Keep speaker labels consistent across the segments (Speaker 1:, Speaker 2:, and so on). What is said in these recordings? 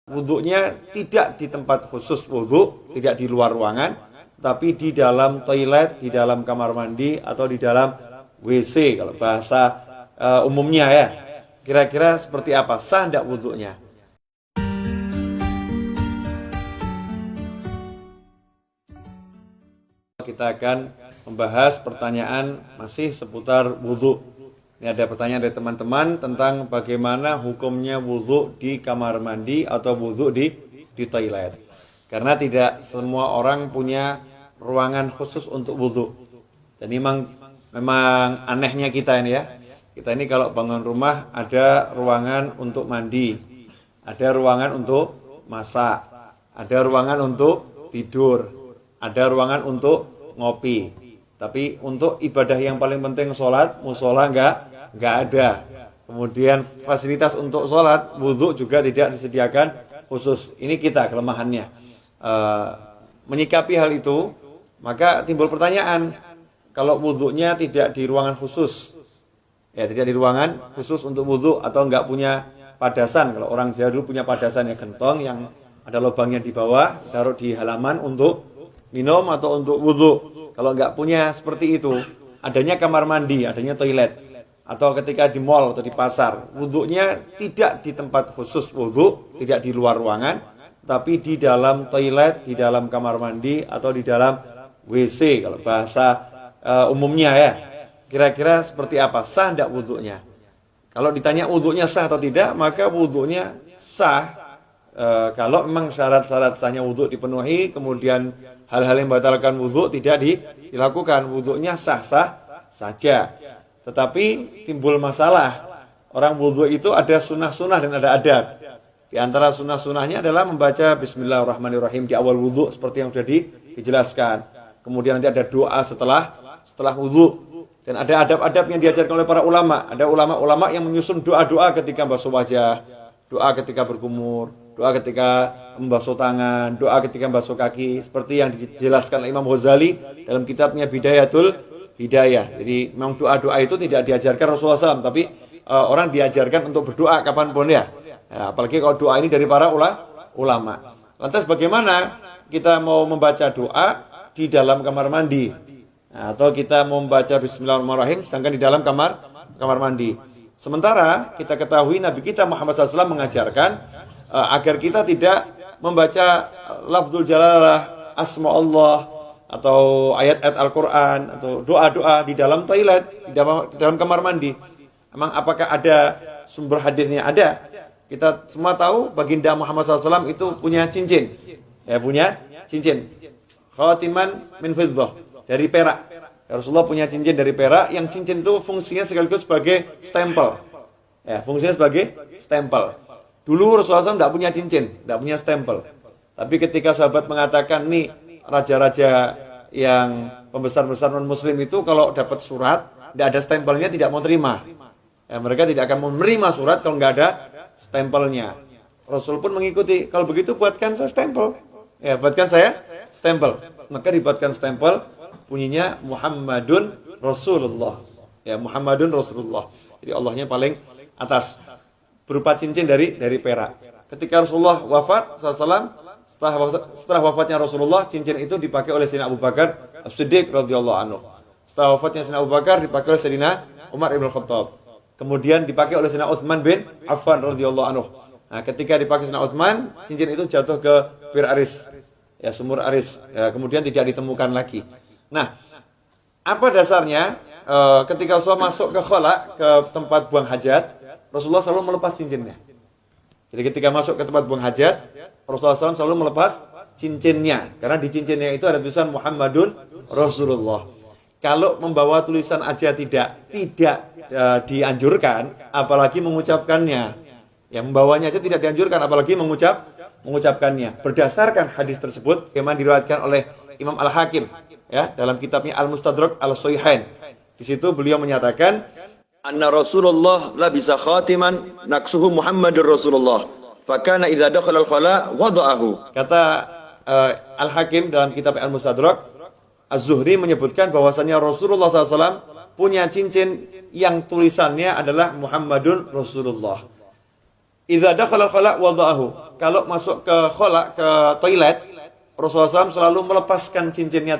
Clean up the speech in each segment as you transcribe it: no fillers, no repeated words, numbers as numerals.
Speaker 1: Wudhunya tidak di tempat khusus wudhu, tidak di luar ruangan, tapi di dalam toilet, di dalam kamar mandi, atau di dalam WC kalau bahasa umumnya ya. Kira-kira seperti apa? Sah tidak wudhunya? Kita akan membahas pertanyaan masih seputar wudhu. Ini ada pertanyaan dari teman-teman tentang bagaimana hukumnya wudhu di kamar mandi atau wudhu di toilet. Karena tidak semua orang punya ruangan khusus untuk wudhu. Dan memang anehnya kita ini ya. Kita ini kalau bangun rumah ada ruangan untuk mandi, ada ruangan untuk masak, ada ruangan untuk tidur, ada ruangan untuk ngopi. Tapi untuk ibadah yang paling penting sholat, musola nggak ada. Kemudian fasilitas untuk sholat, wudhu juga tidak disediakan khusus. Ini kita kelemahannya. Menyikapi hal itu, maka timbul pertanyaan, kalau wudhunya tidak di ruangan khusus, ya tidak di ruangan khusus untuk wudhu atau nggak punya padasan. Kalau orang Jawa dulu punya padasan ya, gentong yang ada lubangnya di bawah, taruh di halaman untuk minum atau untuk wudhu. Kalau nggak punya seperti itu, adanya kamar mandi, adanya toilet, atau ketika di mall atau di pasar, wudhunya tidak di tempat khusus wudhu, tidak di luar ruangan, tapi di dalam toilet, di dalam kamar mandi, atau di dalam WC kalau bahasa umumnya ya. Kira-kira seperti apa? Sah tidak wudhunya? Kalau ditanya wudhunya sah atau tidak, maka wudhunya sah kalau memang syarat-syarat sahnya wudhu dipenuhi, kemudian hal-hal yang membatalkan wudhu tidak dilakukan, wudhunya sah-sah saja. Tetapi timbul masalah, orang wudhu itu ada sunnah-sunnah dan ada adab. Di antara sunnah-sunnahnya adalah membaca Bismillahirrahmanirrahim di awal wudhu seperti yang sudah dijelaskan. Kemudian nanti ada doa setelah wudhu. Dan ada adab-adab yang diajarkan oleh para ulama. Ada ulama-ulama yang menyusun doa-doa ketika basuh wajah, doa ketika berkumur, doa ketika membasuh tangan, doa ketika membasuh kaki, seperti yang dijelaskan oleh Imam Ghazali dalam kitabnya Bidayatul Hidayah. Jadi memang doa-doa itu tidak diajarkan Rasulullah SAW, tapi orang diajarkan untuk berdoa kapanpun ya. Apalagi kalau doa ini dari para ulama. Lantas bagaimana kita mau membaca doa di dalam kamar mandi? Atau kita mau membaca Bismillahirrahmanirrahim sedangkan di dalam kamar mandi. Sementara kita ketahui Nabi kita Muhammad SAW mengajarkan agar kita tidak membaca lafzul jalalah, asma Allah, atau ayat-ayat Al-Quran, atau doa-doa di dalam toilet, di dalam kamar mandi. Emang apakah ada sumber hadisnya? Ada. Kita semua tahu baginda Muhammad SAW itu punya cincin. Ya, punya cincin. Khatiman min fiddah, dari perak. Rasulullah punya cincin dari perak, yang cincin itu fungsinya sekaligus sebagai stempel. Ya, fungsinya sebagai stempel. Dulu Rasulullah SAW tidak punya cincin, tidak punya stempel. Tapi ketika sahabat mengatakan, nih raja-raja yang pembesar-besar non-muslim itu kalau dapat surat, tidak ada stempelnya tidak mau terima. Ya, mereka tidak akan menerima surat kalau nggak ada stempelnya. Rasul pun mengikuti, kalau begitu buatkan saya stempel. Ya, buatkan saya stempel. Maka dibuatkan stempel, bunyinya Muhammadun Rasulullah. Ya, Muhammadun Rasulullah. Jadi Allahnya paling atas. Berupa cincin dari perak. Ketika Rasulullah wafat SAW, setelah wafatnya Rasulullah, cincin itu dipakai oleh Sayyidina Abu Bakar As-Siddiq radhiyallahu anhu. Setelah wafatnya Sayyidina Abu Bakar dipakai oleh Sayyidina Umar ibn Khattab. Kemudian dipakai oleh Sayyidina Utsman bin Affan radhiyallahu anhu. Nah, ketika dipakai Sayyidina Utsman, cincin itu jatuh ke Bir Aris. Ya, sumur Aris. Ya, kemudian tidak ditemukan lagi. Nah, apa dasarnya ketika Rasulullah masuk ke khala, ke tempat buang hajat, Rasulullah selalu melepas cincinnya. Jadi ketika masuk ke tempat buang hajat, Rasulullah SAW selalu melepas cincinnya. Karena di cincinnya itu ada tulisan Muhammadun Rasulullah. Kalau membawa tulisan aja tidak dianjurkan, apalagi mengucapkannya. Ya, membawanya aja tidak dianjurkan, apalagi mengucapkannya. Berdasarkan hadis tersebut, yang diriwayatkan oleh Imam Al-Hakim, ya, dalam kitabnya Al-Mustadrak Al-Sahihain. Di situ beliau menyatakan, anna Rasulullah labisa khatiman naksuhu Muhammadur Rasulullah. Fakana idza dakhala al-khala wada'ahu. Kata Al-Hakim dalam kitab Al-Mustadrak, Az-Zuhri menyebutkan bahwasannya Rasulullah SAW punya cincin yang tulisannya adalah Muhammadun Rasulullah. Idza dakhala al-khala' wada'ahu. Kalau masuk ke khala', ke toilet, Rasulullah SAW selalu melepaskan cincinnya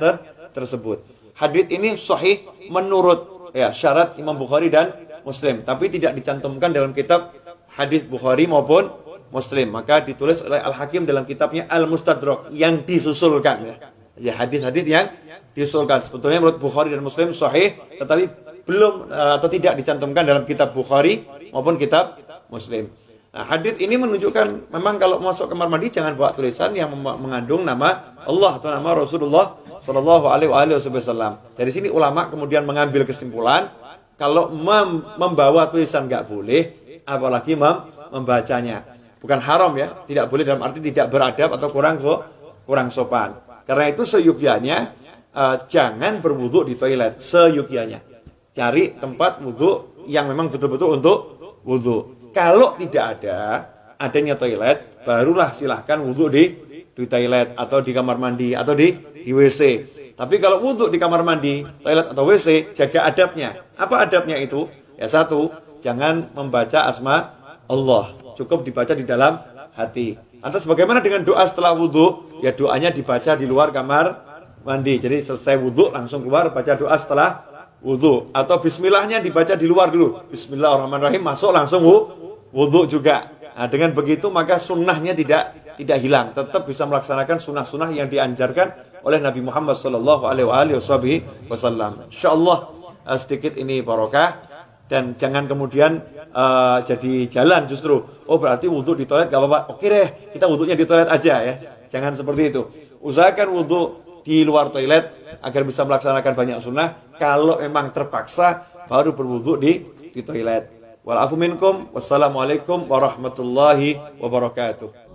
Speaker 1: tersebut. Hadits ini sahih menurut ya syarat Imam Bukhari dan Muslim, tapi tidak dicantumkan dalam kitab hadis Bukhari maupun Muslim. Maka ditulis oleh Al-Hakim dalam kitabnya Al-Mustadrak yang disusulkan ya. Ya hadis-hadis yang disusulkan. Sebetulnya menurut Bukhari dan Muslim sahih, tetapi belum atau tidak dicantumkan dalam kitab Bukhari maupun kitab Muslim. Nah, hadis ini menunjukkan memang kalau masuk kamar mandi jangan bawa tulisan yang mengandung nama Allah atau nama Rasulullah Shallallahu Alaihi Wasallam. Dari sini ulama kemudian mengambil kesimpulan kalau membawa tulisan nggak boleh, apalagi membacanya. Bukan haram ya, tidak boleh dalam arti tidak beradab atau kurang sopan. Karena itu seyukyanya jangan berwudu di toilet, seyukyanya. Cari tempat wudu yang memang betul-betul untuk wudu. Kalau tidak adanya toilet, barulah silahkan wudu di toilet atau di kamar mandi atau di WC. Tapi kalau wudu di kamar mandi, toilet atau WC, jaga adabnya. Apa adabnya itu? Ya satu, jangan membaca asma Allah. Cukup dibaca di dalam hati. Lantas bagaimana dengan doa setelah wudu? Ya doanya dibaca di luar kamar mandi. Jadi selesai wudu langsung keluar baca doa setelah wudu. Atau bismillahnya dibaca di luar dulu. Bismillahirrahmanirrahim, masuk langsung wudu juga. Nah, dengan begitu maka sunnahnya tidak hilang, tetap bisa melaksanakan sunnah-sunnah yang dianjarkan oleh Nabi Muhammad Sallallahu Alaihi Wasallam. Insyaallah sedikit ini barokah dan jangan kemudian jadi jalan justru. Oh berarti wudu di toilet gak apa-apa. Oke deh, kita wudunya di toilet aja ya. Jangan seperti itu. Usahakan wudu di luar toilet agar bisa melaksanakan banyak sunnah. Kalau memang terpaksa baru berwudu di toilet. Wal afu minkum. Wassalamualaikum warahmatullahi wabarakatuh.